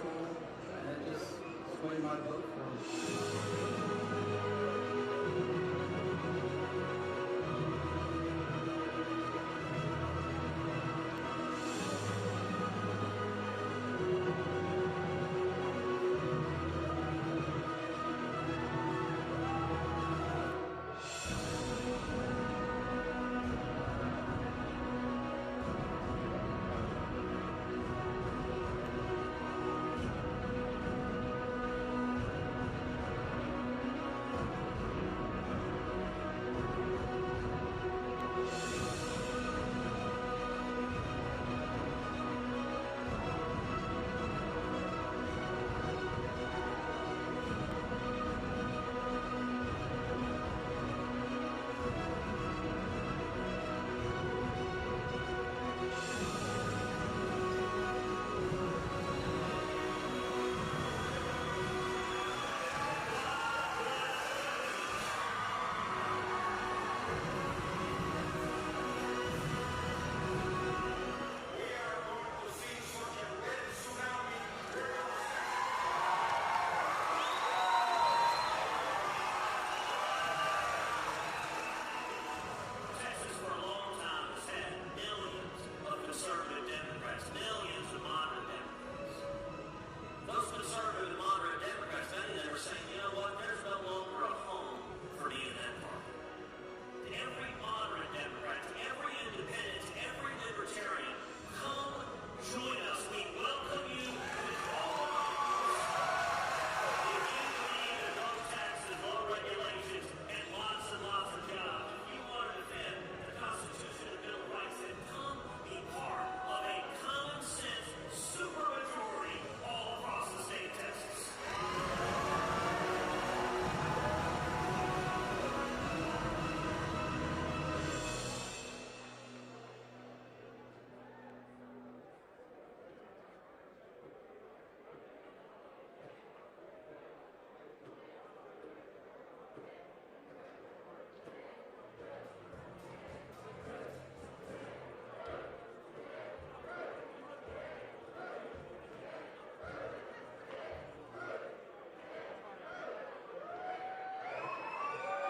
special, and it just swayed my vote for him.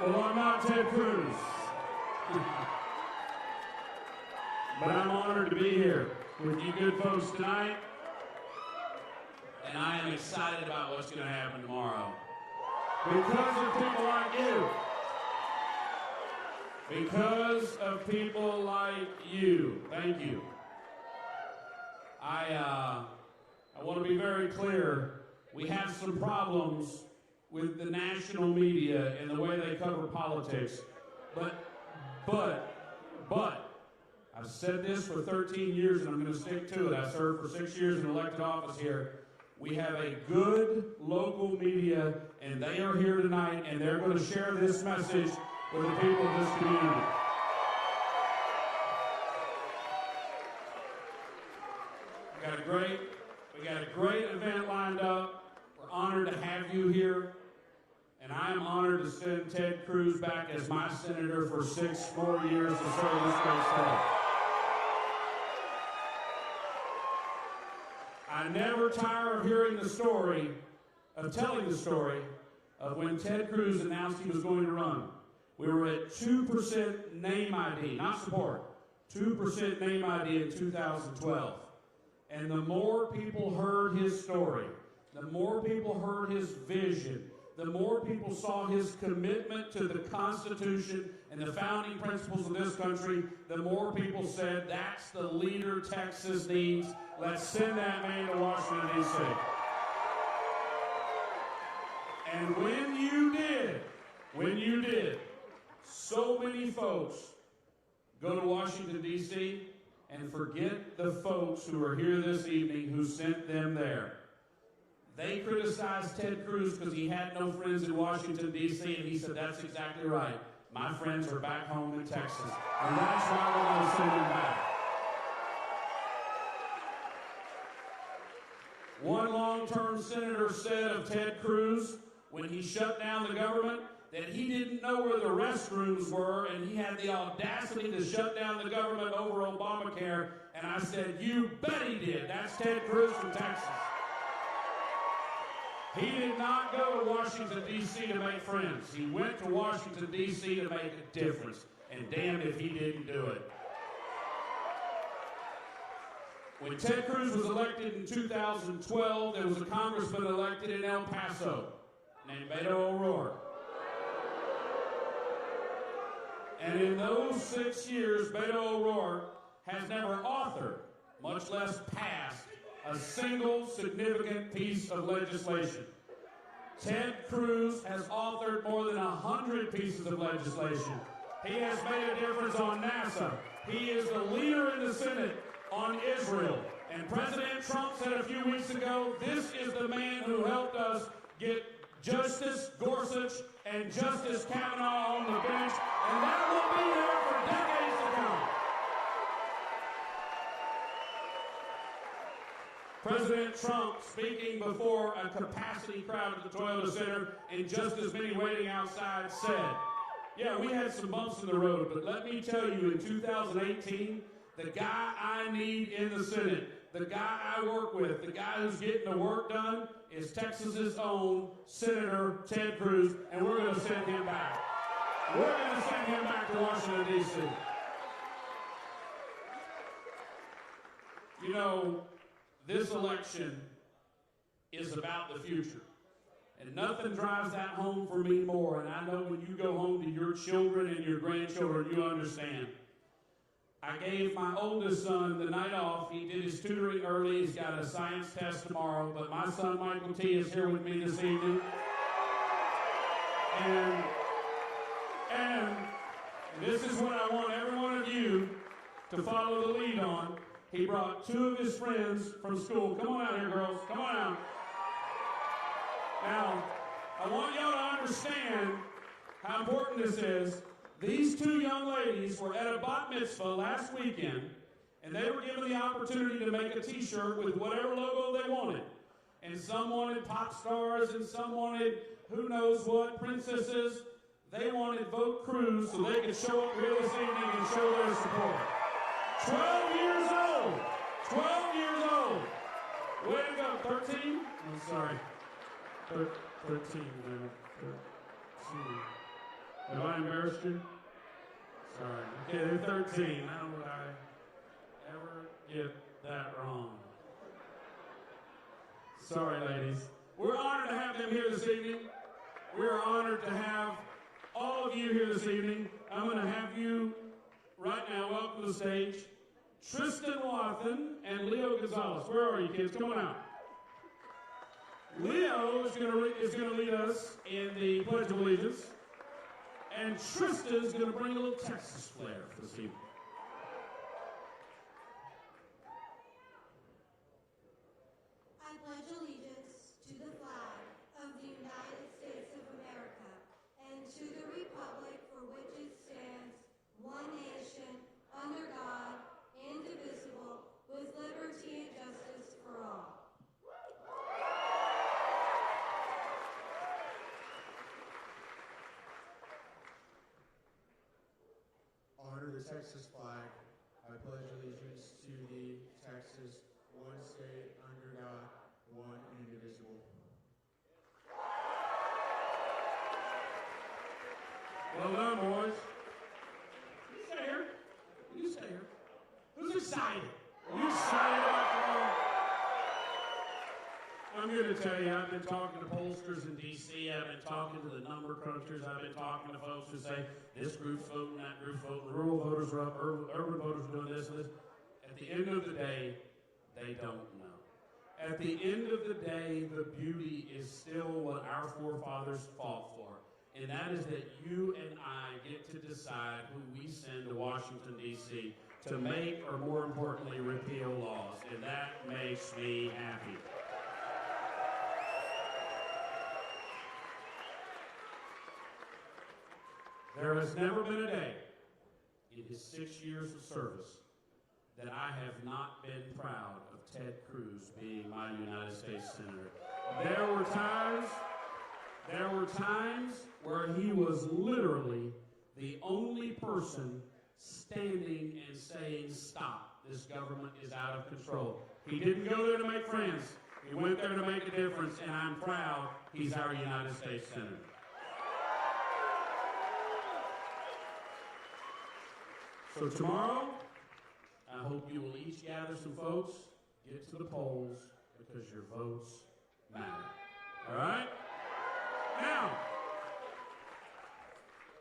Well, I'm not Ted Cruz, but I'm honored to be here with you good folks tonight, and I am excited about what's going to happen tomorrow. Because of people like you. Because of people like you. Thank you. I want to be very clear. We have some problems with the national media and the way they cover politics. But, I've said this for 13 years and I'm going to stick to it. I served for 6 years in elected office here. We have a good local media and they are here tonight and they're going to share this message with the people of this community. We got a great event lined up. We're honored to have you here. And I am honored to send Ted Cruz back as my senator for 6 more years to serve this great state. I never tire of hearing the story, of telling the story of when Ted Cruz announced he was going to run. We were at 2% name ID, not support, 2% name ID in 2012. And the more people heard his story, the more people heard his vision, the more people saw his commitment to the Constitution and the founding principles of this country, the more people said, that's the leader Texas needs. Let's send that man to Washington, D.C. And when you did, so many folks go to Washington, D.C. and forget the folks who are here this evening who sent them there. They criticized Ted Cruz because he had no friends in Washington, D.C., and he said, that's exactly right. My friends are back home in Texas, and that's why we're going to send him back. One long-term senator said of Ted Cruz, when he shut down the government, that he didn't know where the restrooms were, and he had the audacity to shut down the government over Obamacare, and I said, you bet he did. That's Ted Cruz from Texas. He did not go to Washington, D.C. to make friends. He went to Washington, D.C. to make a difference. And damn if he didn't do it. When Ted Cruz was elected in 2012, there was a congressman elected in El Paso named Beto O'Rourke. And in those 6 years, Beto O'Rourke has never authored, much less passed, a single significant piece of legislation. Ted Cruz has authored more than 100 pieces of legislation. He has made a difference on NASA. He is the leader in the Senate on Israel. And President Trump said a few weeks ago, this is the man who helped us get Justice Gorsuch and Justice Kavanaugh on the bench, and that will be there for decades to come. President Trump, speaking before a capacity crowd at the Toyota Center and just as many waiting outside, said, yeah, we had some bumps in the road, but let me tell you, in 2018, the guy I need in the Senate, the guy I work with, the guy who's getting the work done is Texas's own Senator Ted Cruz, and we're going to send him back. We're going to send him back to Washington, D.C. You know, this election is about the future. And nothing drives that home for me more. And I know when you go home to your children and your grandchildren, you understand. I gave my oldest son the night off. He did his tutoring early. He's got a science test tomorrow. But my son, Michael T., is here with me this evening. And this is what I want every one of you to follow the lead on. He brought 2 of his friends from school. Come on out here, girls. Come on out. Now, I want y'all to understand how important this is. These 2 young ladies were at a bat mitzvah last weekend, and they were given the opportunity to make a T-shirt with whatever logo they wanted. And some wanted pop stars, and some wanted who knows what, princesses. They wanted Vote Cruz so they could show up here this evening and show their support. 12 years old. 12 years old. Way to go. 13? I'm sorry. 13, man. 13. Have I embarrassed you? Sorry. Okay, they're 13. How would I ever get that wrong? Sorry, ladies. We're honored to have them here this evening. We're honored to have all of you here this evening. I'm going to have you right now welcome to the stage Tristan Wathen and Leo Gonzalez. Where are you, kids? Come on out. Leo is going to lead us in the Pledge of Allegiance, and Tristan is going to bring a little Texas flair for this evening. I pledge allegiance to the flag of the United States of America and to the republic for which it stands, one nation, under God, indivisible, with liberty and justice for all. Honor the Texas flag. I pledge allegiance to the Texas, one state, under God, one and indivisible. Well done, boys. You stay here. You stay here. Who's excited? Are you excited after all? I'm here to tell you, I've been talking to pollsters in D.C. I've been talking to the number crunchers. I've been talking to folks who say this group's voting, that group's voting. Rural voters are up, urban voters are doing this and this. At the end of the day, they don't know. At the end of the day, the beauty is still what our forefathers fought for. And that is that you and I get to decide who we send to Washington, D.C. to make, or more importantly, repeal laws. And that makes me happy. There has never been a day in his 6 years of service that I have not been proud of Ted Cruz being my United States Senator. There were times where he was literally the only person standing and saying, stop, this government is out of control. He didn't go there to make friends. He went there to make a difference, and I'm proud he's our United States Senator. So tomorrow, I hope you will each gather some folks, get to the polls, because your votes matter. All right? Now,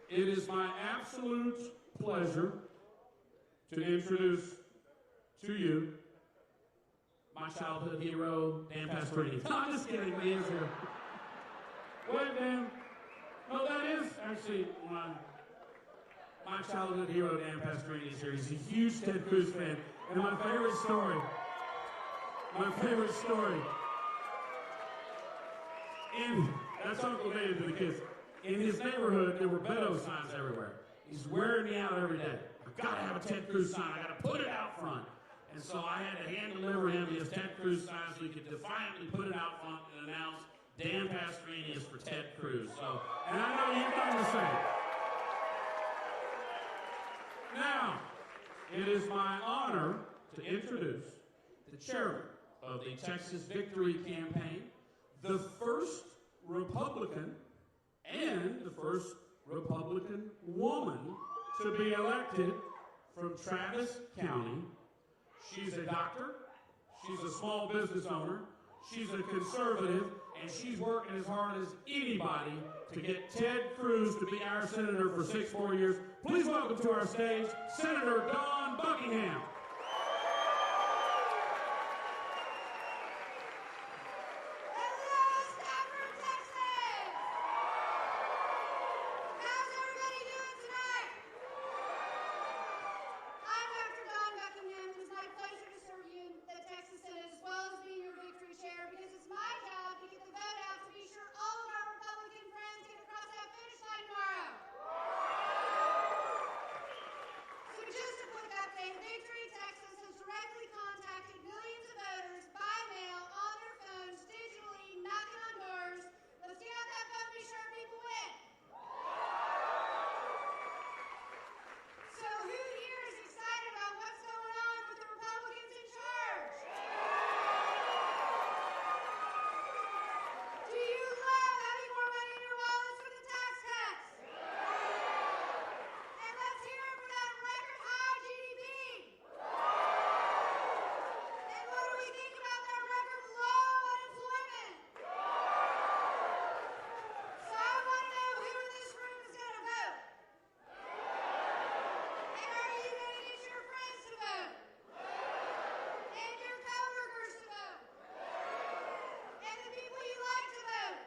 it is my absolute pleasure to introduce to you my childhood hero, Dan Pastorini. No, I'm just kidding. He is here. Wait, Dan. No, that is actually my childhood hero, Dan Pastorini, is here. He's a huge Ted Cruz fan. And my favorite story, that's Uncle David to the kids. In his neighborhood, there were Beto signs everywhere. He's wearing me out every day. I've got to have a Ted Cruz sign. I've got to put it out front. And so I had to hand deliver him his Ted Cruz sign so he could defiantly put it out front and announce Dan Pastorini is for Ted Cruz. So, and I know you've done the same. Now, it is my honor to introduce the chairman of the Texas Victory Campaign, the first Republican and the first Republican woman to be elected from Travis County. She's a doctor, she's a small business owner, she's a conservative, and she's working as hard as anybody to get Ted Cruz to be our senator for 6 more years. Please welcome to our stage, Senator Dawn Buckingham. Hello, Stafford, Texas! How's everybody doing tonight? I'm Dr. Dawn Buckingham. It is my pleasure to serve you in the Texas Senate as well as being your victory chair because it's my job to get the vote out to be sure all of our Republican friends get across that finish line tomorrow. So just a quick update. Victory Texas has directly contacted millions of voters by mail, on their phones, digitally, knocking on doors. Let's get out that vote, be sure people win. So who here is excited about what's going on with the Republicans in charge? Do you love having more money in your wallets with the tax cuts? And let's hear it for that record high GDP. And what do we think about that record low unemployment? So I want to know who in this room is going to vote. And are you going to get your friends to vote? And your coworkers to vote? And the people you like to vote?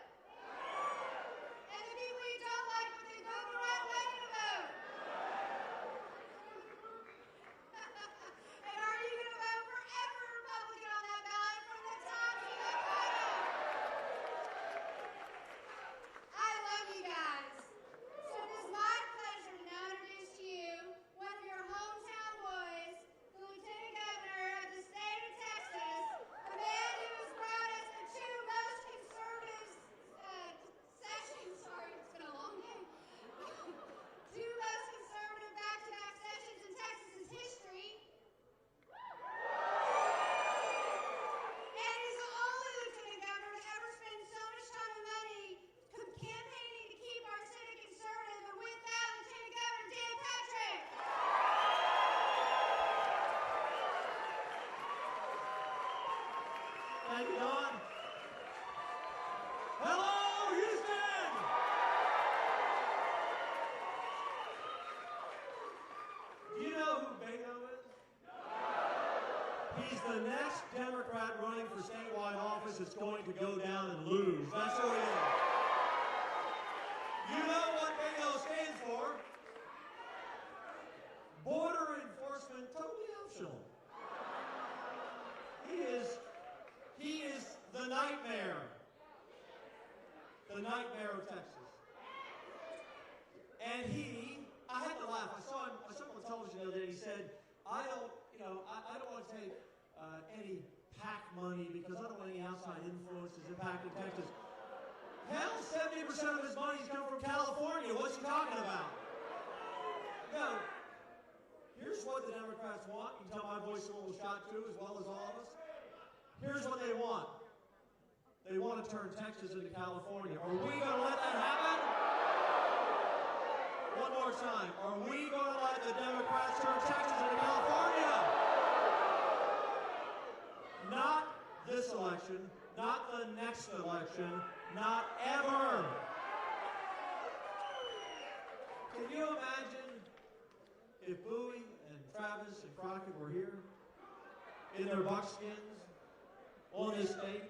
And the people you don't like but they vote the right way to vote? And are you going to vote for every Republican on that ballot from the top to the bottom? I love you guys. So it is my pleasure to now introduce to you one of your hometown boys, the Lieutenant Governor of the state of Texas, a man who was proud as the 2 most conservative sessions. Sorry, it's been a long day. 2 most conservative back-to-back sessions in Texas's history. And he's the only lieutenant governor to ever spend so much time and money campaigning to keep our Senate conservative. And with that, Lieutenant Governor Dan Patrick. Thank you, Dawn. Hello, Houston! Do you know who Beto is? He's the next Democrat running for statewide office that's going to go down and lose. That's who he is. You know what Beto stands for? Border enforcement totally optional. He is the nightmare. The nightmare of Texas. And I had to laugh. I saw him on television the other day. He said, I don't want to take any PAC money because I don't want any outside influences impacting Texas. Hell, 70% of his money's come from California. What's he talking about? No. Here's what the Democrats want. You can tell my voice is a little shot too, as well as all of us. Here's what they want. They want to turn Texas into California. Are we going to let that happen? One more time. Are we going to let the Democrats turn Texas into California? Not this election, not the next election, not ever. Can you imagine if Bowie and Travis and Crockett were here in their buckskins on this stage?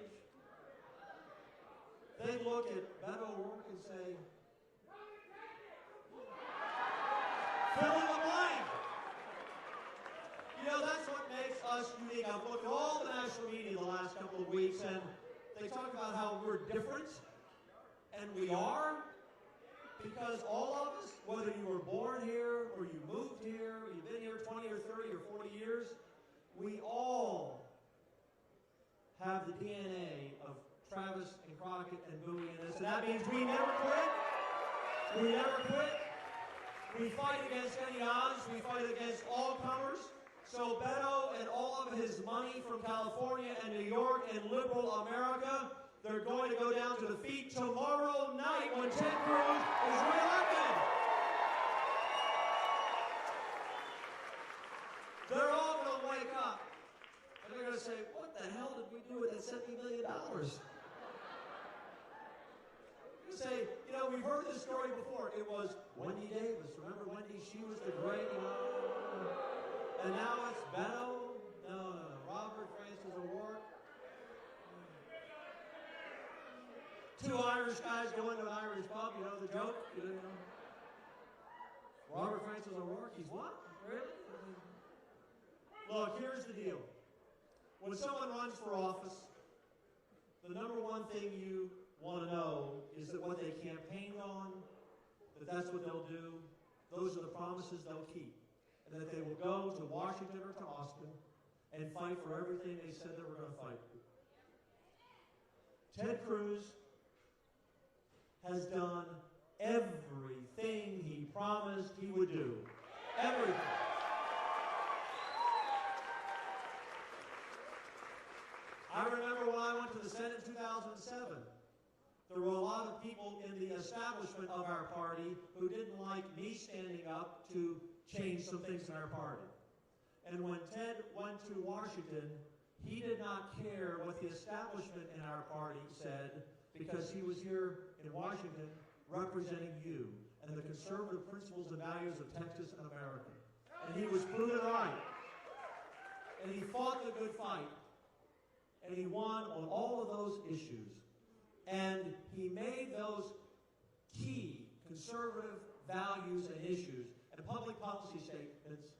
They'd look at Beto O'Rourke and say, fill in the blank. You know, that's what makes us unique. I've looked at all the national media the last couple of weeks, and they talk about how we're different, and we are, because all of us, whether you were born here or you moved here, or you've been here 20 or 30 or 40 years, we all have the DNA of Travis and Crockett and Bowie in us, and that means we never quit. We never quit. We fight against any odds. We fight against all comers. So Beto and all of his money from California and New York and liberal America, they're going to go down to defeat tomorrow night when Ted Cruz is reelected. They're all going to wake up and they're going to say, what the hell did we do with that $70 million? You say, you know, we've heard this story before. It was Wendy Davis. Remember Wendy? She was the great, and now it's Beto. No. Robert Francis O'Rourke. Two Irish guys go into an Irish pub. You know the joke? You know. Robert Francis O'Rourke. He's what? Really? Look, here's the deal. When someone runs for office, the number one thing you want to know is that what they campaigned on, that's what they'll do. Those are the promises they'll keep. And that they will go to Washington or to Austin and fight for everything they said they were going to fight for. Ted Cruz has done everything he promised he would do. Everything. I remember when I went to the Senate in 2007, there were a lot of people in the establishment of our party who didn't like me standing up to change some things in our party. And when Ted went to Washington, he did not care what the establishment in our party said, because he was here in Washington representing you and the conservative principles and values of Texas and America. And he was proven right. And he fought the good fight. And he won on all of those issues. And he made those key conservative values and issues and public policy statements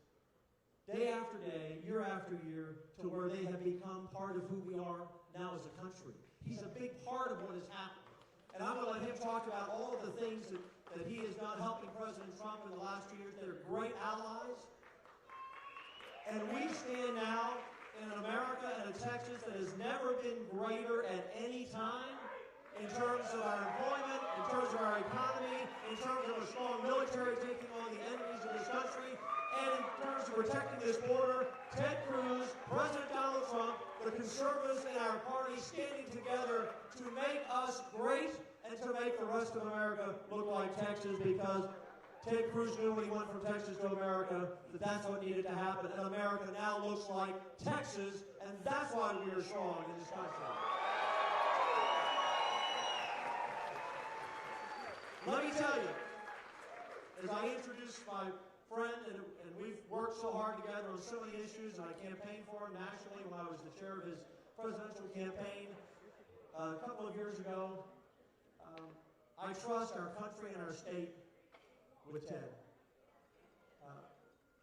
day after day, year after year, to where they have become part of who we are now as a country. He's a big part of what has happened. And I'm going to let him talk about all of the things that he has done helping President Trump in the last 2 years. They're great allies. And we stand now in America and a Texas that has never been greater at any time in terms of our employment, in terms of our economy, in terms of a strong military taking on the enemies of this country, and in terms of protecting this border. Ted Cruz, President Donald Trump, the conservatives in our party standing together to make us great and to make the rest of America look like Texas, because Ted Cruz knew when he went from Texas to America that that's what needed to happen. And America now looks like Texas, and that's why we are strong in this country. Let me tell you, as I introduced my friend, and we've worked so hard together on so many issues, and I campaigned for him nationally when I was the chair of his presidential campaign a couple of years ago. I trust our country and our state with Ted.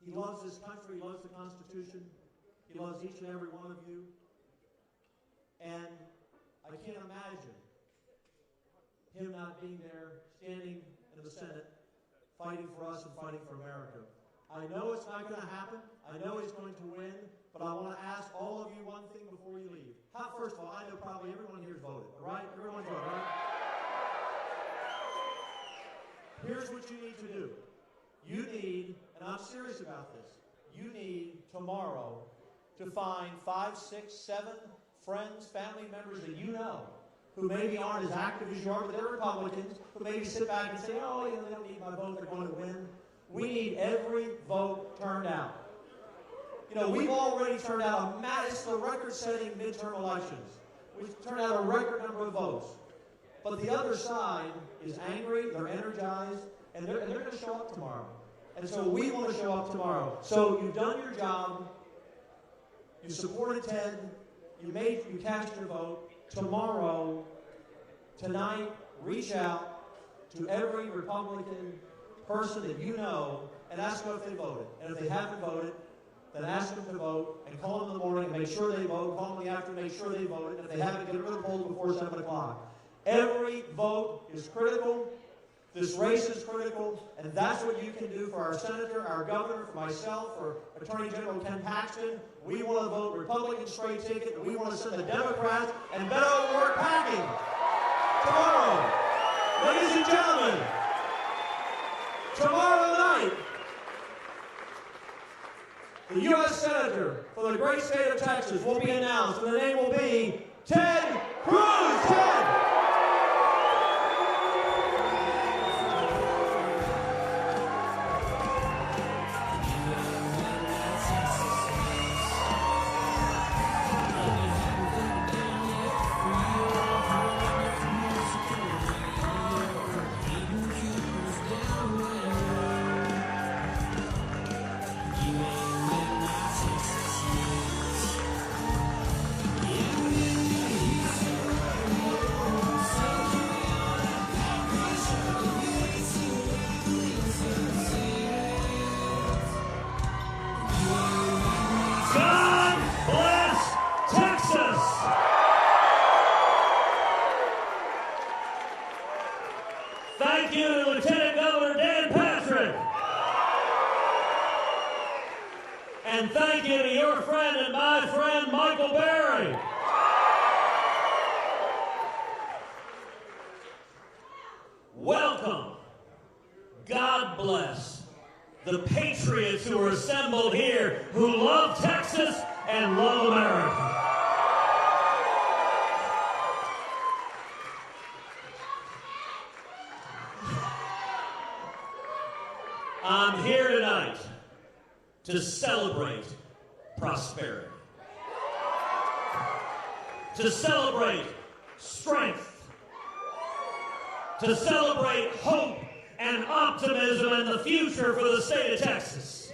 He loves this country, he loves the Constitution, he loves each and every one of you. And I can't imagine him not being there, standing in the Senate, fighting for us and fighting for America. I know it's not going to happen. I know he's going to win, but I want to ask all of you one thing before you leave. First of all, I know probably everyone here has voted, right? Everyone's voted, right? Here's what you need to do. You need, and I'm serious about this, you need tomorrow to find 5, 6, 7 friends, family members that you know who maybe aren't as active as you are, but they're Republicans, who maybe sit back and say, oh, you know, they don't need my vote, they're going to win. We need every vote turned out. You know, we've already turned out it's the record-setting midterm elections. We've turned out a record number of votes. But the other side is angry, they're energized, and they're going to show up tomorrow. And so we want to show up tomorrow. So you've done your job, you supported Ted, you cast your vote. Tomorrow, tonight, reach out to every Republican person that you know and ask them if they voted. And if they haven't voted, then ask them to vote and call them in the morning and make sure they vote. Call them in the afternoon, make sure they voted. And if they haven't, get rid of the polls before 7 o'clock. Every vote is critical. This race is critical. And that's what you can do for our senator, our governor, for myself, for Attorney General Ken Paxton. We want to vote Republican straight ticket, and we want to send the Democrats and Beto O'Rourke packing tomorrow. Ladies and gentlemen, tomorrow night, the U.S. Senator for the great state of Texas will be announced, and the name will be Ted Cruz. Ted! Thank you, Lieutenant Governor Dan Patrick. And thank you to your friend and my friend, Michael Berry. Welcome. God bless the patriots who are assembled here who love Texas and love America. I'm here tonight to celebrate prosperity, to celebrate strength, to celebrate hope and optimism and the future for the state of Texas,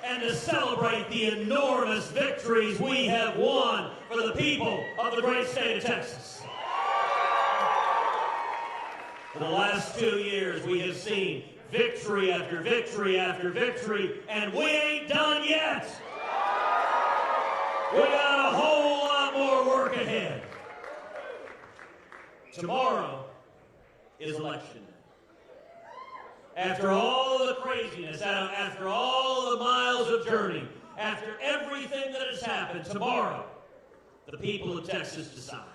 and to celebrate the enormous victories we have won for the people of the great state of Texas. For the last 2 years, we have seen victory after victory after victory, and we ain't done yet. We got a whole lot more work ahead. Tomorrow is election day. After all the craziness, after all the miles of journey, after everything that has happened, tomorrow, the people of Texas decide.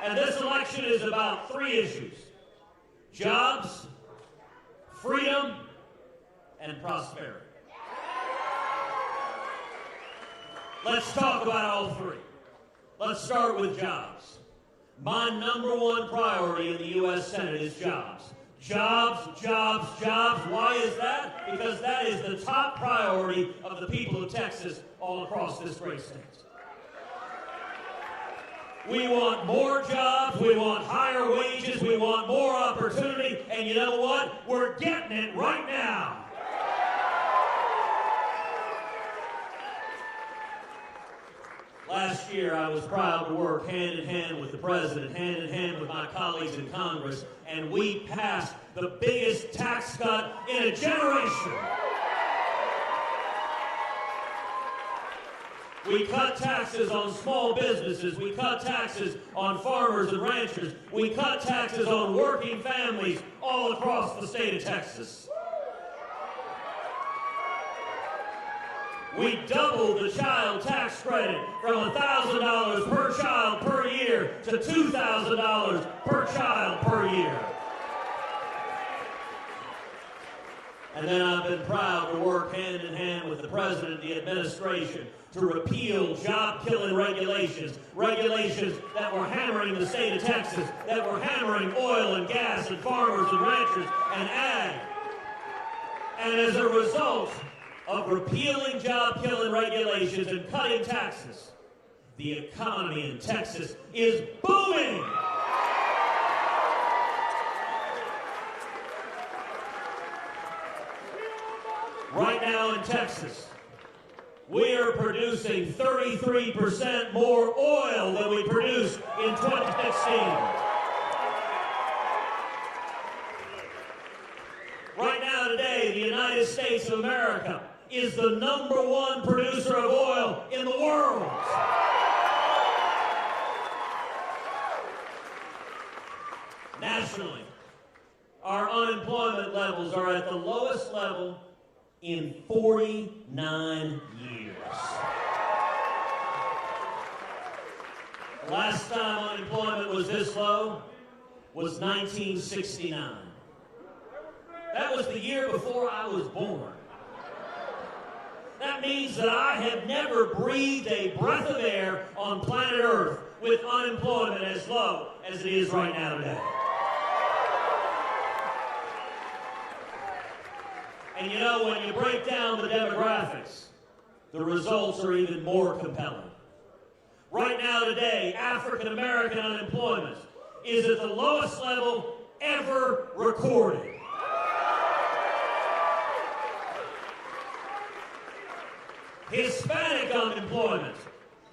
And this election is about 3 issues: jobs, freedom, and prosperity. Let's talk about all 3. Let's start with jobs. My #1 priority in the U.S. Senate is jobs. Jobs, jobs, jobs. Why is that? Because that is the top priority of the people of Texas all across this great state. We want more jobs, we want higher wages, we want more opportunity, and you know what? We're getting it right now. Last year, I was proud to work hand in hand with the President, hand in hand with my colleagues in Congress, and we passed the biggest tax cut in a generation. We cut taxes on small businesses. We cut taxes on farmers and ranchers. We cut taxes on working families all across the state of Texas. We doubled the child tax credit from $1,000 per child per year to $2,000 per child per year. And then I've been proud to work hand in hand with the President and the administration to repeal job-killing regulations, regulations that were hammering the state of Texas, that were hammering oil and gas and farmers and ranchers and ag. And as a result of repealing job-killing regulations and cutting taxes, the economy in Texas is booming. Right now in Texas, we are producing 33% more oil than we produced in 2016. Right now today, the United States of America is the #1 producer of oil in the world. Nationally, our unemployment levels are at the lowest level in 49 years. The last time unemployment was this low was 1969. That was the year before I was born. That means that I have never breathed a breath of air on planet Earth with unemployment as low as it is right now today. And you know, when you break down the demographics, the results are even more compelling. Right now today, African American unemployment is at the lowest level ever recorded. Hispanic unemployment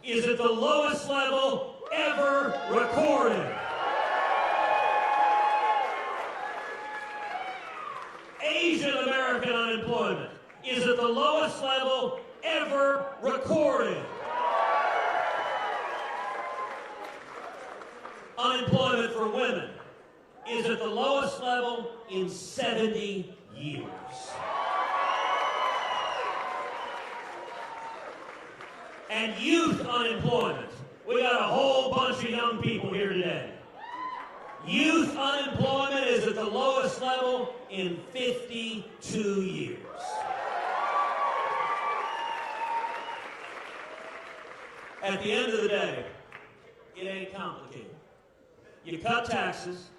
is at the lowest level ever recorded. Asian American unemployment is at the lowest level ever recorded. Unemployment for women is at the lowest level in 70 years. And youth unemployment, we got a whole bunch of young people here today. Youth unemployment is at the lowest level in 52 years. At the end of the day, it ain't complicated. You cut taxes,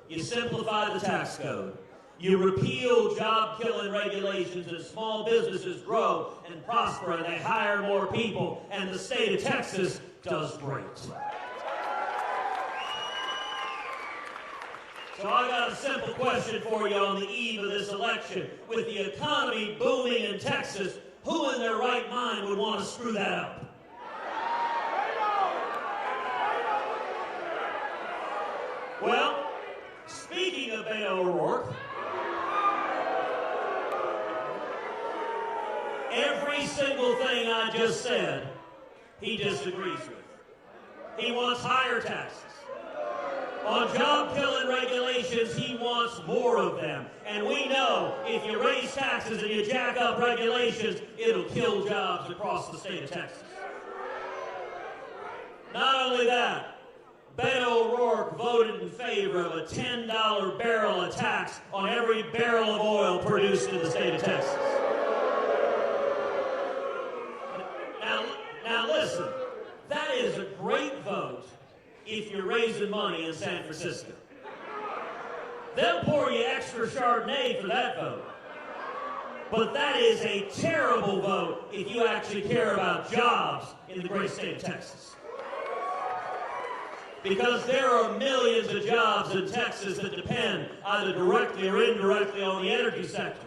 you simplify the tax code, you repeal job-killing regulations, and small businesses grow and prosper, and they hire more people, and the state of Texas does great. So I got a simple question for you on the eve of this election. With the economy booming in Texas, who in their right mind would want to screw that up? Well, speaking of Beto O'Rourke, every single thing I just said, he disagrees with. He wants higher taxes. On job-killing regulations, he wants more of them. And we know if you raise taxes and you jack up regulations, it'll kill jobs across the state of Texas. Not only that, Beto O'Rourke voted in favor of a $10 barrel of tax on every barrel of oil produced in the state of Texas. Now listen, that is a great vote if you're raising money in San Francisco. They'll pour you extra Chardonnay for that vote. But that is a terrible vote if you actually care about jobs in the great state of Texas. Because there are millions of jobs in Texas that depend either directly or indirectly on the energy sector.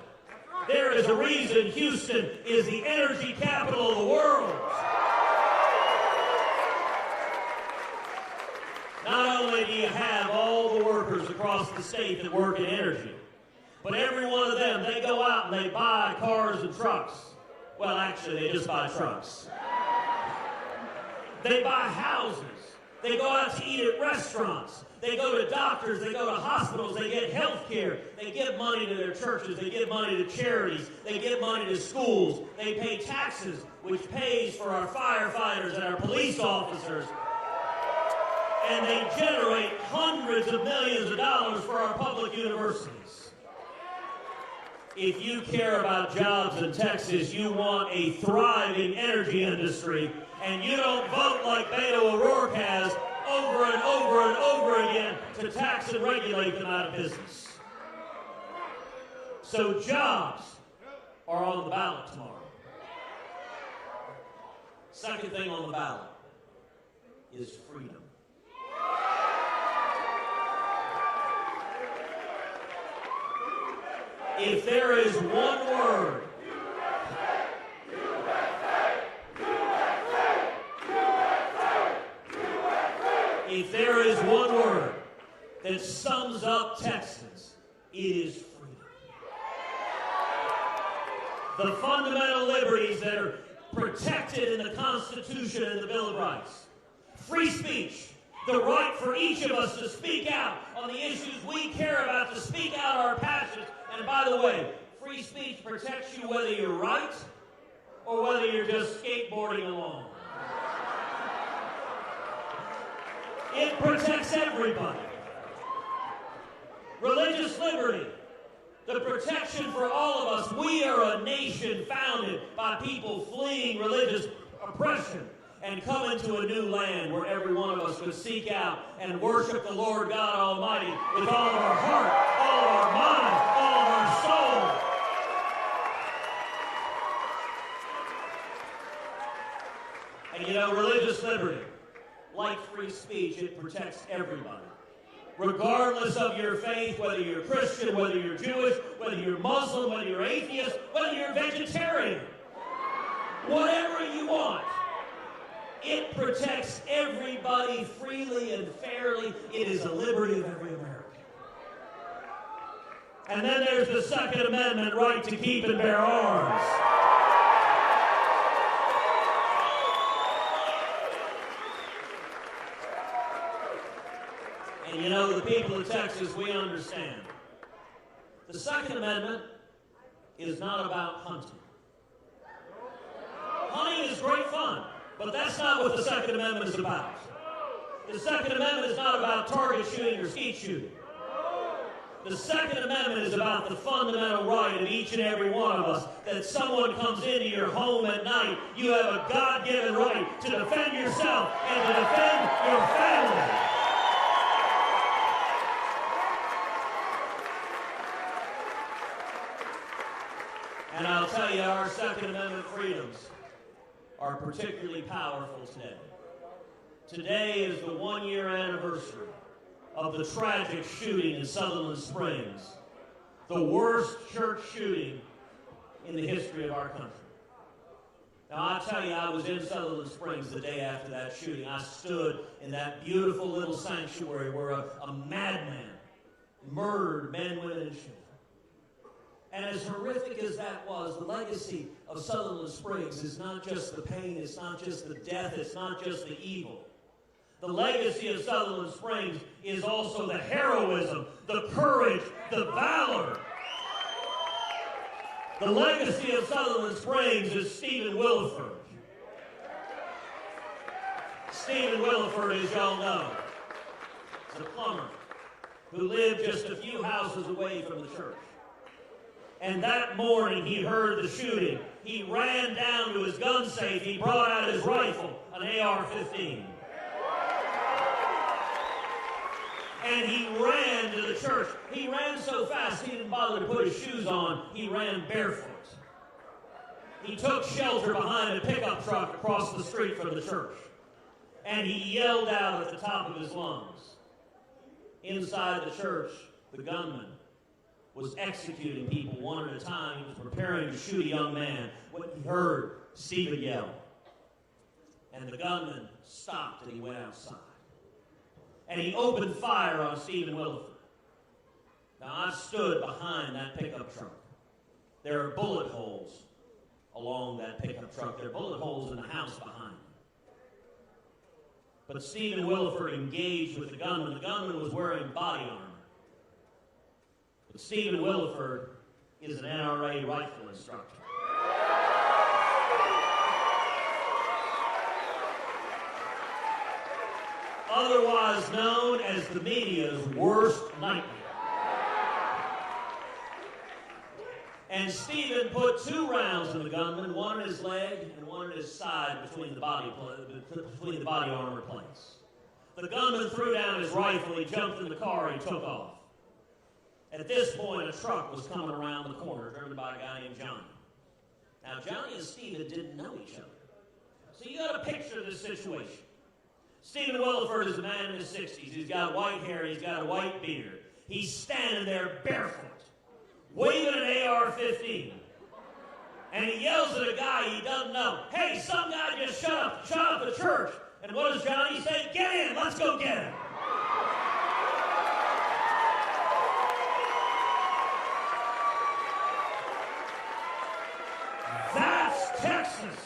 There is a reason Houston is the energy capital of the world. Not only do you have all the workers across the state that work in energy, but every one of them, they go out and they buy cars and trucks. Well, actually, they just buy trucks. They buy houses. They go out to eat at restaurants. They go to doctors. They go to hospitals. They get health care. They give money to their churches. They give money to charities. They give money to schools. They pay taxes, which pays for our firefighters and our police officers. And they generate hundreds of millions of dollars for our public universities. If you care about jobs in Texas, you want a thriving energy industry, and you don't vote like Beto O'Rourke has over and over and over again to tax and regulate them out of business. So jobs are on the ballot tomorrow. Second thing on the ballot is freedom. If there is one word, if there is one word that sums up Texas, it is freedom. The fundamental liberties that are protected in the Constitution and the Bill of Rights. Free speech, the right for each of us to speak out on the issues we care about, to speak out our passions. And by the way, free speech protects you whether you're right or whether you're just skateboarding along. It protects everybody. Religious liberty, the protection for all of us. We are a nation founded by people fleeing religious oppression and coming to a new land where every one of us could seek out and worship the Lord God Almighty with all of our heart, all of our mind, all of our soul. And you know, religious liberty, like free speech, it protects everybody. Regardless of your faith, whether you're Christian, whether you're Jewish, whether you're Muslim, whether you're atheist, whether you're vegetarian, whatever you want, it protects everybody freely and fairly. It is the liberty of every American. And then there's the Second Amendment right to keep and bear arms. And you know, the people of Texas, we understand. The Second Amendment is not about hunting. Hunting is great fun, but that's not what the Second Amendment is about. The Second Amendment is not about target shooting or skeet shooting. The Second Amendment is about the fundamental right of each and every one of us that someone comes into your home at night, you have a God-given right to defend yourself and to defend your family. And I'll tell you, our Second Amendment freedoms are particularly powerful today. Today is the one-year anniversary of the tragic shooting in Sutherland Springs, the worst church shooting in the history of our country. Now, I tell you, I was in Sutherland Springs the day after that shooting. I stood in that beautiful little sanctuary where a madman murdered men, women, and children. And as horrific as that was, the legacy of Sutherland Springs is not just the pain, it's not just the death, it's not just the evil. The legacy of Sutherland Springs is also the heroism, the courage, the valor. The legacy of Sutherland Springs is Stephen Williford. Stephen Williford, as y'all know, is a plumber who lived just a few houses away from the church. And that morning he heard the shooting. He ran down to his gun safe. He brought out his rifle, an AR-15. And he ran to the church. He ran so fast he didn't bother to put his shoes on. He ran barefoot. He took shelter behind a pickup truck across the street from the church. And he yelled out at the top of his lungs. Inside the church, the gunman was executing people one at a time. He was preparing to shoot a young man when he heard Stephen yell. And the gunman stopped and he went outside. And he opened fire on Stephen Williford. Now, I stood behind that pickup truck. There are bullet holes along that pickup truck. There are bullet holes in the house behind me. But Stephen Williford engaged with the gunman. The gunman was wearing body armor. But Stephen Williford is an NRA rifle instructor. Otherwise known as the media's worst nightmare. And Stephen put 2 rounds in the gunman, one in his leg and one in his side between the body armor plates. The gunman threw down his rifle, he jumped in the car, and he took off. At this point, a truck was coming around the corner, driven by a guy named Johnny. Now, Johnny and Stephen didn't know each other. So you got to picture this situation. Stephen Williford is a man in his 60s. He's got white hair, he's got a white beard. He's standing there barefoot, waving an AR-15. And he yells at a guy he doesn't know, "Hey, some guy just shut up the church." And what does Johnny say? "Get in, let's go get him." That's Texas.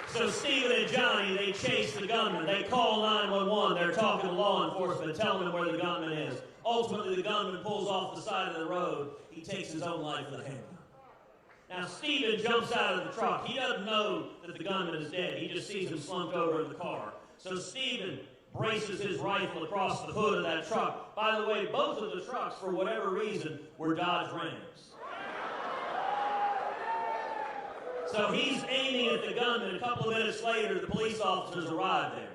So Stephen and Johnny, they chase the gunman. They call 911. They're talking to law enforcement, telling them where the gunman is. Ultimately, the gunman pulls off the side of the road. He takes his own life with a handgun. Now, Stephen jumps out of the truck. He doesn't know that the gunman is dead. He just sees him slumped over in the car. So Stephen braces his rifle across the hood of that truck. By the way, both of the trucks, for whatever reason, were Dodge Rams. So he's aiming at the gunman. A couple of minutes later, the police officers arrive there.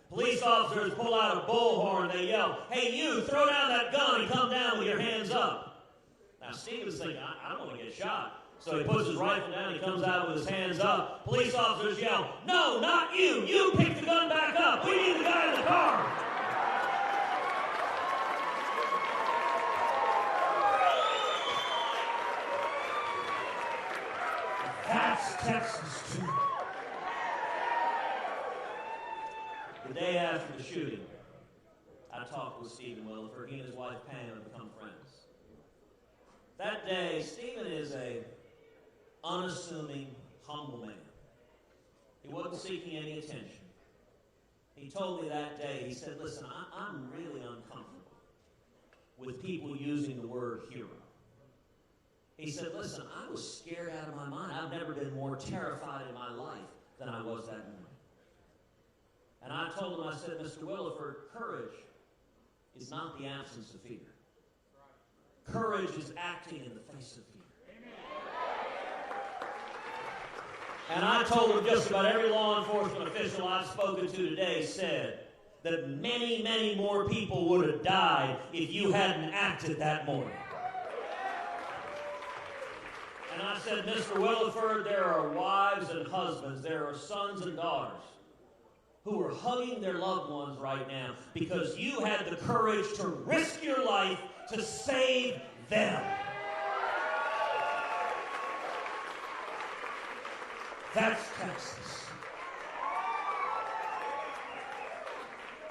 Police officers pull out a bullhorn. They yell, "Hey, you, throw down that gun and come down with your hands up." Now, Stephen's thinking, I don't want to get shot. So he puts his rifle down, he comes out with his hands up. Police officers yell, "No, not you! You pick the gun back up! We need the guy in the car!" That's Texas, too. The day after the shooting, I talked with Stephen Williford. He and his wife Pam have become friends. That day, Stephen is a unassuming, humble man. He wasn't seeking any attention. He told me that day, he said, "Listen, I'm really uncomfortable with people using the word hero." He said, "Listen, I was scared out of my mind. I've never been more terrified in my life than I was that morning." And I told him, I said, "Mr. Williford, courage is not the absence of fear. Courage is acting in the face of fear." And I told him just about every law enforcement official I've spoken to today said that many, many more people would have died if you hadn't acted that morning. And I said, "Mr. Williford, there are wives and husbands, there are sons and daughters who are hugging their loved ones right now because you had the courage to risk your life to save them." That's Texas.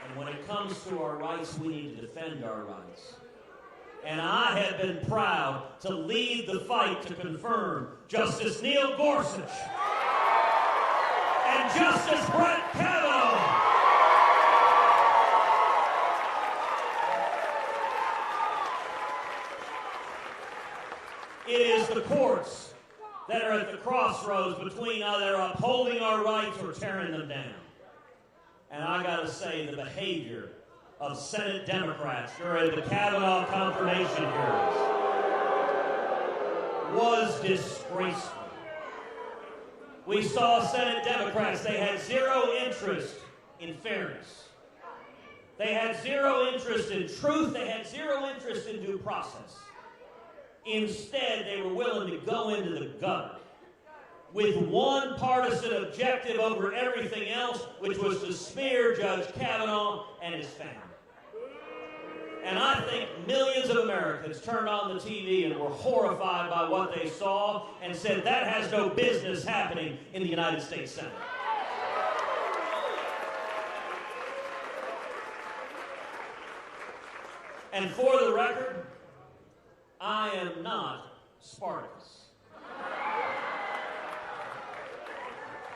And when it comes to our rights, we need to defend our rights. And I have been proud to lead the fight to confirm Justice Neil Gorsuch and Justice Brett Kavanaugh. It is the courts that are at the crossroads between either upholding our rights or tearing them down. And I got to say, the behavior of Senate Democrats during the Kavanaugh confirmation hearings was disgraceful. We saw Senate Democrats, they had zero interest in fairness. They had zero interest in truth. They had zero interest in due process. Instead, they were willing to go into the gutter with one partisan objective over everything else, which was to smear Judge Kavanaugh and his family. And I think millions of Americans turned on the TV and were horrified by what they saw and said, that has no business happening in the United States Senate. And for the record, I am not Spartacus.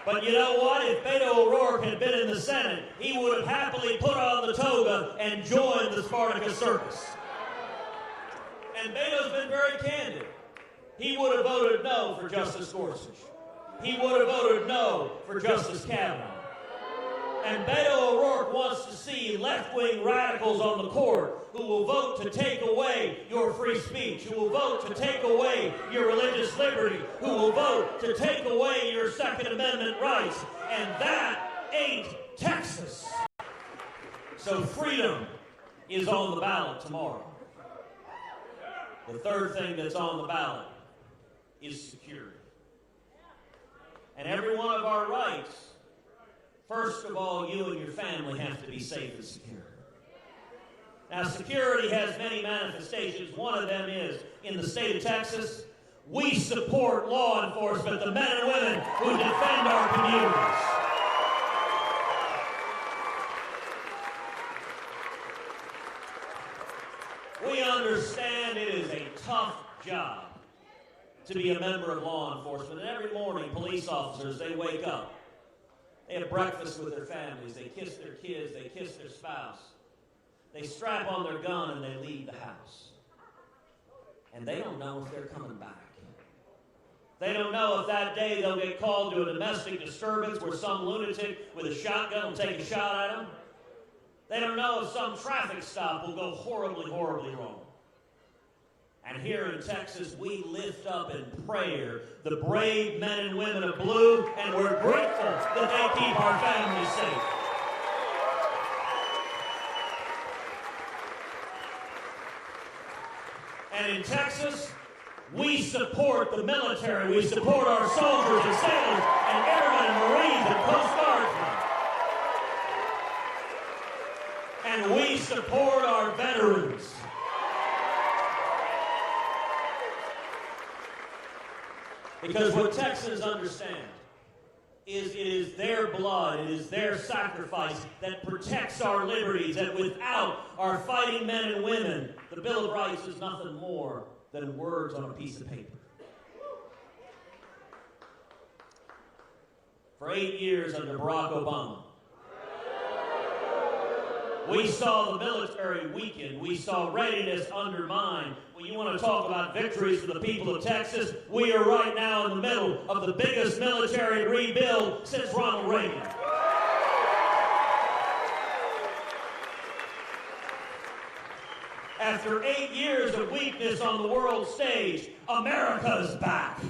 But you know what? If Beto O'Rourke had been in the Senate, he would have happily put on the toga and joined the Spartacus circus. And Beto's been very candid. He would have voted no for Justice Gorsuch. He would have voted no for Justice Kavanaugh. And Beto O'Rourke wants to see left-wing radicals on the court who will vote to take away your free speech, who will vote to take away your religious liberty, who will vote to take away your Second Amendment rights. And that ain't Texas. So freedom is on the ballot tomorrow. The third thing that's on the ballot is security. And every one of our rights, first of all, you and your family have to be safe and secure. Now, security has many manifestations. One of them is, in the state of Texas, we support law enforcement, the men and women who defend our communities. We understand it is a tough job to be a member of law enforcement. And every morning, police officers, they wake up. They have breakfast with their families. They kiss their kids. They kiss their spouse. They strap on their gun and they leave the house. And they don't know if they're coming back. They don't know if that day they'll get called to a domestic disturbance where some lunatic with a shotgun will take a shot at them. They don't know if some traffic stop will go horribly, horribly wrong. And here in Texas, we lift up in prayer the brave men and women of blue, and we're grateful that they keep our families safe. And in Texas, we support the military. We support our soldiers and sailors and airmen and Marines and Coast Guardsmen. And we support our veterans. Because what Texans understand is it is their blood, it is their sacrifice that protects our liberties, that without our fighting men and women, the Bill of Rights is nothing more than words on a piece of paper. For 8 years under Barack Obama, we saw the military weaken. We saw readiness undermined. When you want to talk about victories for the people of Texas, we are right now in the middle of the biggest military rebuild since Ronald Reagan. After 8 years of weakness on the world stage, America's back.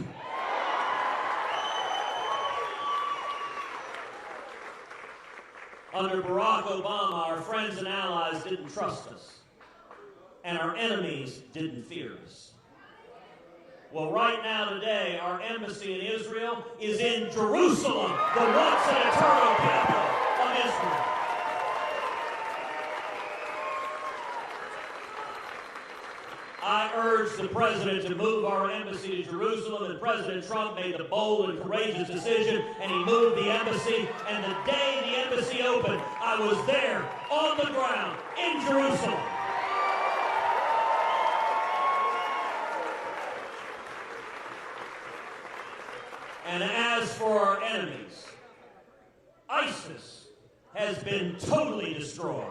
Under Barack Obama, our friends and allies didn't trust us, and our enemies didn't fear us. Well, right now today, our embassy in Israel is in Jerusalem, the once and eternal capital of Israel. I urged the president to move our embassy to Jerusalem, and President Trump made the bold and courageous decision, and he moved the embassy. And the day the embassy opened, I was there on the ground in Jerusalem. And as for our enemies, ISIS has been totally destroyed.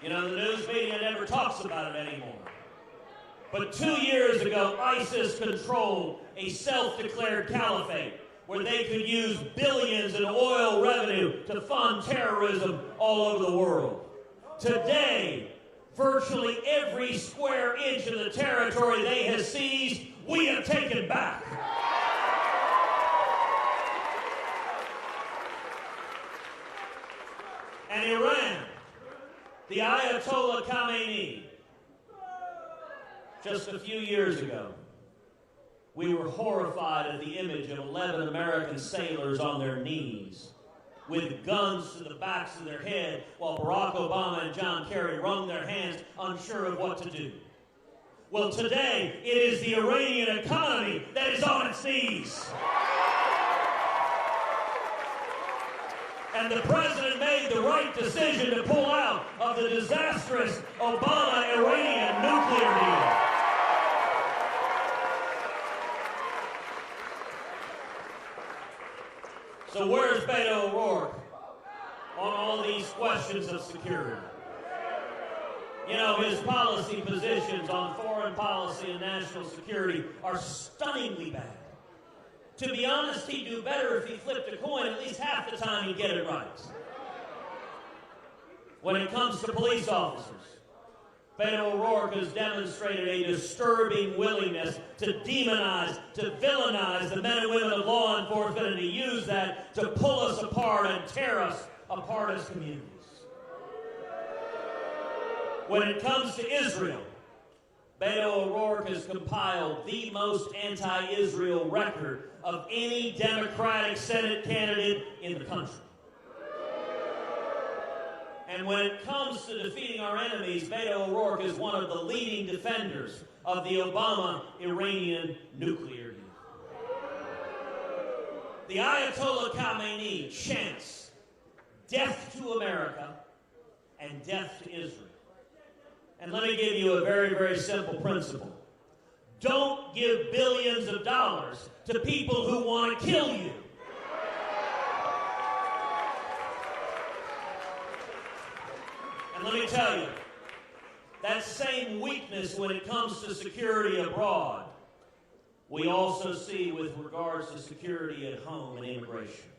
You know, the news media never talks about it anymore. But 2 years ago, ISIS controlled a self-declared caliphate where they could use billions in oil revenue to fund terrorism all over the world. Today, virtually every square inch of the territory they have seized, we have taken back. And Iran, the Ayatollah Khamenei, just a few years ago, we were horrified at the image of 11 American sailors on their knees with guns to the backs of their head while Barack Obama and John Kerry wrung their hands, unsure of what to do. Well, today, it is the Iranian economy that is on its knees. And the president made the right decision to pull out of the disastrous Obama-Iranian nuclear deal. So where's Beto O'Rourke on all these questions of security? You know, his policy positions on foreign policy and national security are stunningly bad. To be honest, he'd do better if he flipped a coin. At least half the time he'd get it right. When it comes to police officers, Beto O'Rourke has demonstrated a disturbing willingness to demonize, to villainize the men and women of law enforcement, and to use that to pull us apart and tear us apart as communities. When it comes to Israel, Beto O'Rourke has compiled the most anti-Israel record of any Democratic Senate candidate in the country. And when it comes to defeating our enemies, Beto O'Rourke is one of the leading defenders of the Obama-Iranian nuclear deal. The Ayatollah Khamenei chants death to America and death to Israel. And let me give you a very, very simple principle. Don't give billions of dollars to people who want to kill you. And let me tell you, that same weakness when it comes to security abroad, we also see with regards to security at home and immigration.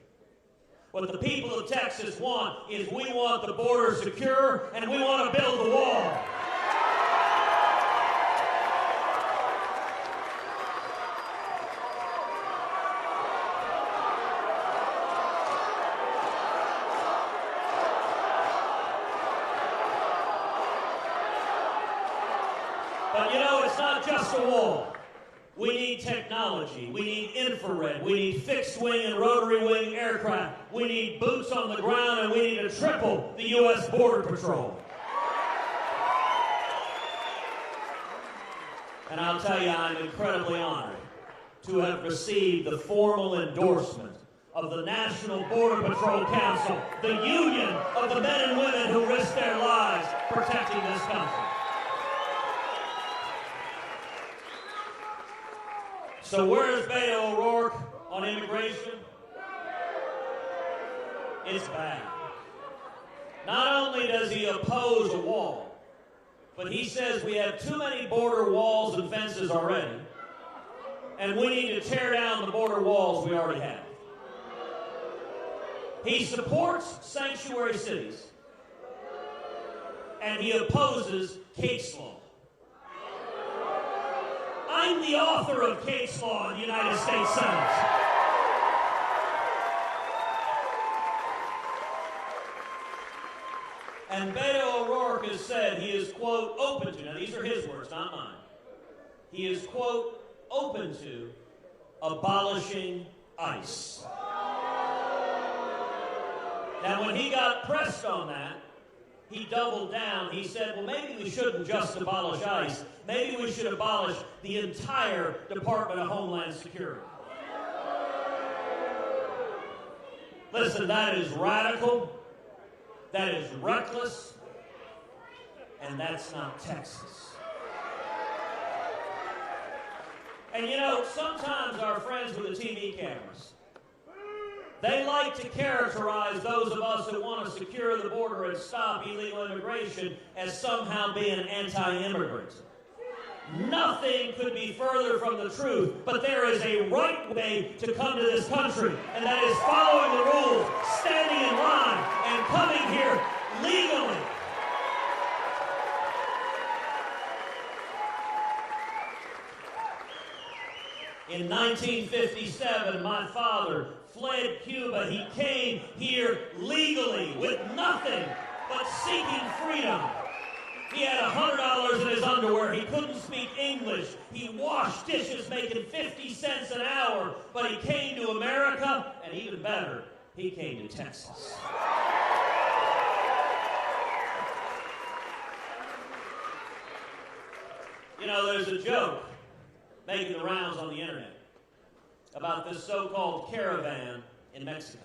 What the people of Texas want is we want the border secure and we want to build the wall. But you know, it's not just a wall. We need technology. We need infrared. We need fixed-wing and rotary-wing aircraft. We need boots on the ground, and we need to triple the U.S. Border Patrol. And I'll tell you, I'm incredibly honored to have received the formal endorsement of the National Border Patrol Council, the union of the men and women who risk their lives protecting this country. So where's Beto O'Rourke on immigration? It's bad. Not only does he oppose a wall, but he says we have too many border walls and fences already, and we need to tear down the border walls we already have. He supports sanctuary cities, and he opposes case law. I'm the author of case law in the United States Senate. And Beto O'Rourke has said he is, quote, open to, now these are his words, not mine. He is, quote, open to abolishing ICE. Now, when he got pressed on that, he doubled down. He said, well, maybe we shouldn't just abolish ICE. Maybe we should abolish the entire Department of Homeland Security. Listen, that is radical, that is reckless, and that's not Texas. And you know, sometimes our friends with the TV cameras, they like to characterize those of us who want to secure the border and stop illegal immigration as somehow being anti-immigrant. Nothing could be further from the truth, but there is a right way to come to this country, and that is following the rules, standing in line, and coming here legally. In 1957, my father fled Cuba. He came here legally with nothing but seeking freedom. He had $100 in his underwear. He couldn't speak English. He washed dishes making 50 cents an hour. But he came to America, and even better, he came to Texas. You know, there's a joke making the rounds on the internet about this so-called caravan in Mexico.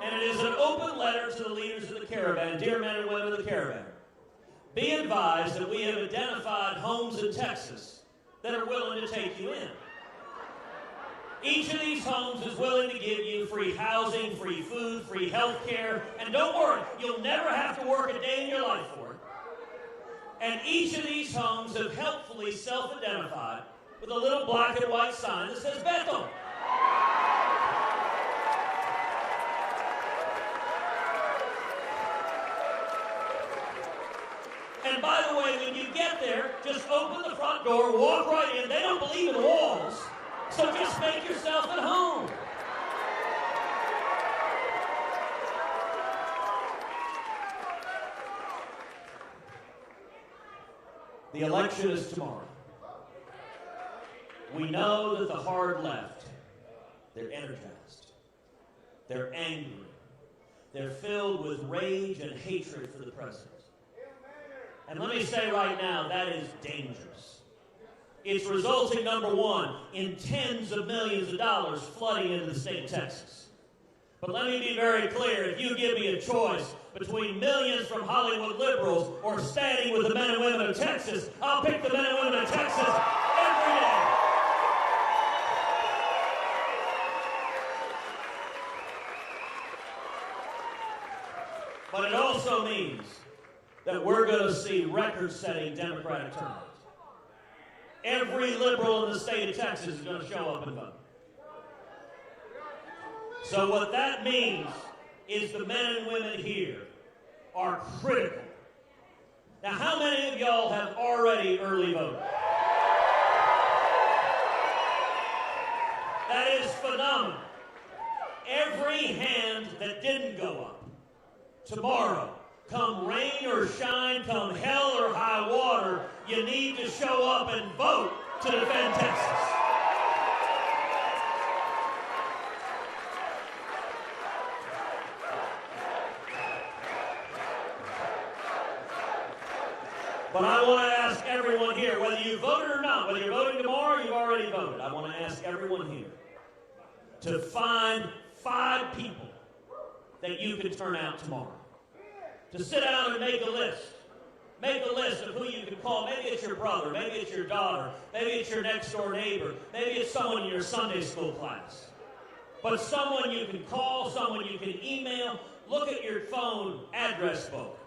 And it is an open letter to the leaders of the caravan. Dear men and women of the caravan, be advised that we have identified homes in Texas that are willing to take you in. Each of these homes is willing to give you free housing, free food, free health care, and don't worry, you'll never have to work a day in your life for it. And each of these homes have helpfully self-identified with a little black and white sign that says Bethel. And by the way, when you get there, just open the front door, walk right in. They don't believe in walls, so just make yourself at home. The election is tomorrow. We know that the hard left, they're energized. They're angry. They're filled with rage and hatred for the president. And let me say right now, that is dangerous. It's resulting, number one, in tens of millions of dollars flooding into the state of Texas. But let me be very clear, if you give me a choice between millions from Hollywood liberals or standing with the men and women of Texas, I'll pick the men and women of Texas every day. But it also means that we're going to see record-setting Democratic turnout. Every liberal in the state of Texas is going to show up and vote. So what that means is the men and women here are critical. Now, how many of y'all have already early voted? That is phenomenal. Every hand that didn't go up, tomorrow, come rain or shine, come hell or high water, you need to show up and vote to defend Texas. But I want to ask everyone here, whether you voted or not, whether you're voting tomorrow or you've already voted, I want to ask everyone here to find 5 people that you can turn out tomorrow. To sit down and make a list. Make a list of who you can call. Maybe it's your brother, maybe it's your daughter, maybe it's your next door neighbor, maybe it's someone in your Sunday school class. But someone you can call, someone you can email. Look at your phone address book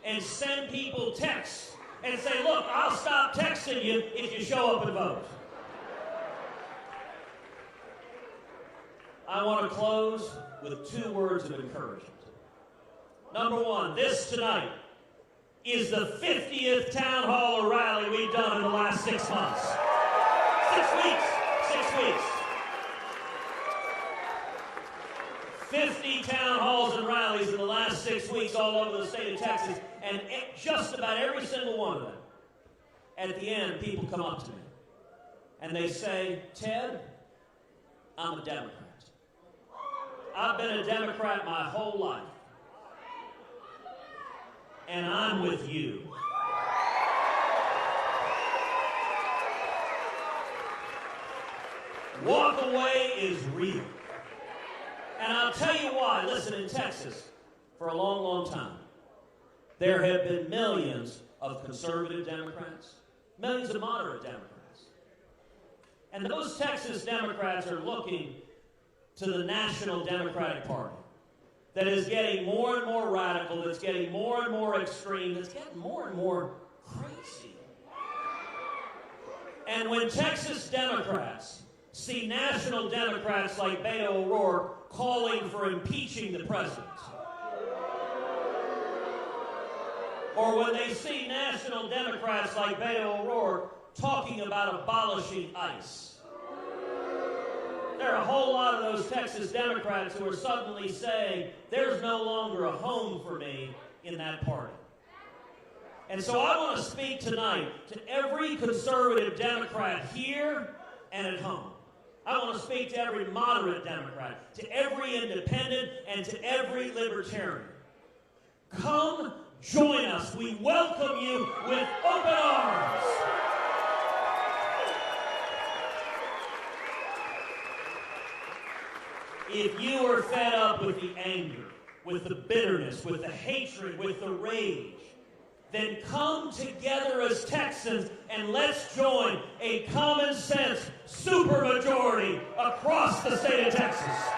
and send people texts and say, look, I'll stop texting you if you show up and vote. I want to close with 2 words of encouragement. Number 1, this tonight is the 50th town hall or rally we've done in the last 6 months. 6 weeks. 6 weeks. 50 town halls and rallies in the last 6 weeks all over the state of Texas, and just about every single one of them, at the end, people come up to me, and they say, Ted, I'm a Democrat. I've been a Democrat my whole life, and I'm with you. Walk away is real. And I'll tell you why. Listen, in Texas, for a long, long time, there have been millions of conservative Democrats, millions of moderate Democrats. And those Texas Democrats are looking to the National Democratic Party that is getting more and more radical, that's getting more and more extreme, that's getting more and more crazy. And when Texas Democrats see National Democrats like Beto O'Rourke calling for impeaching the president, or when they see National Democrats like Beto O'Rourke talking about abolishing ICE, there are a whole lot of those Texas Democrats who are suddenly saying, there's no longer a home for me in that party. And so I want to speak tonight to every conservative Democrat here and at home. I want to speak to every moderate Democrat, to every independent, and to every libertarian. Come join us. We welcome you with open arms. If you are fed up with the anger, with the bitterness, with the hatred, with the rage, then come together as Texans and let's join a common sense supermajority across the state of Texas.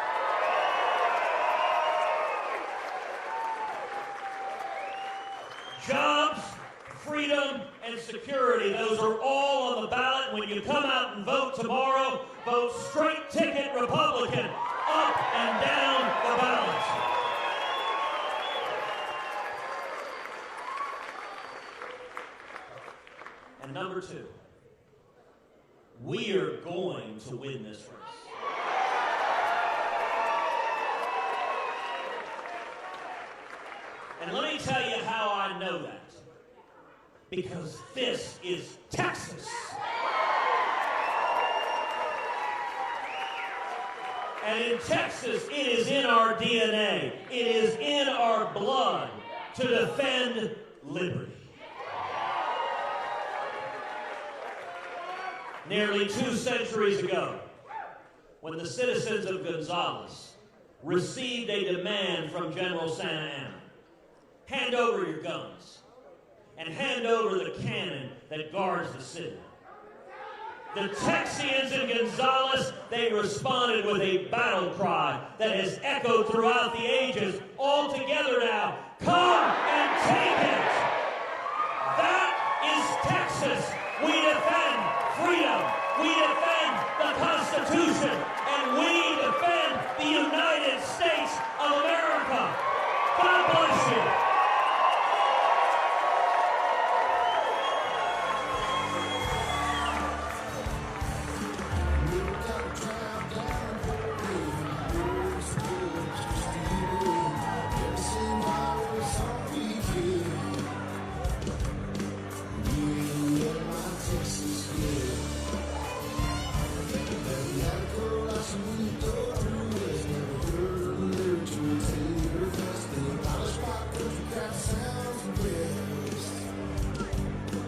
Jobs, freedom, and security, those are all on the ballot when you come out and vote tomorrow, vote straight ticket Republican, up and down the ballot. And number two, we are going to win this race. And let me tell you how I know that. Because this is Texas. And in Texas, it is in our DNA. It is in our blood to defend liberty. Nearly 2 centuries ago, when the citizens of Gonzales received a demand from General Santa Anna, hand over your guns and hand over the cannon that guards the city. The Texians in Gonzales, they responded with a battle cry that has echoed throughout the ages. All together now, come and take it! That is Texas. We defend freedom. We defend the Constitution. And we defend the United States of America. God bless you.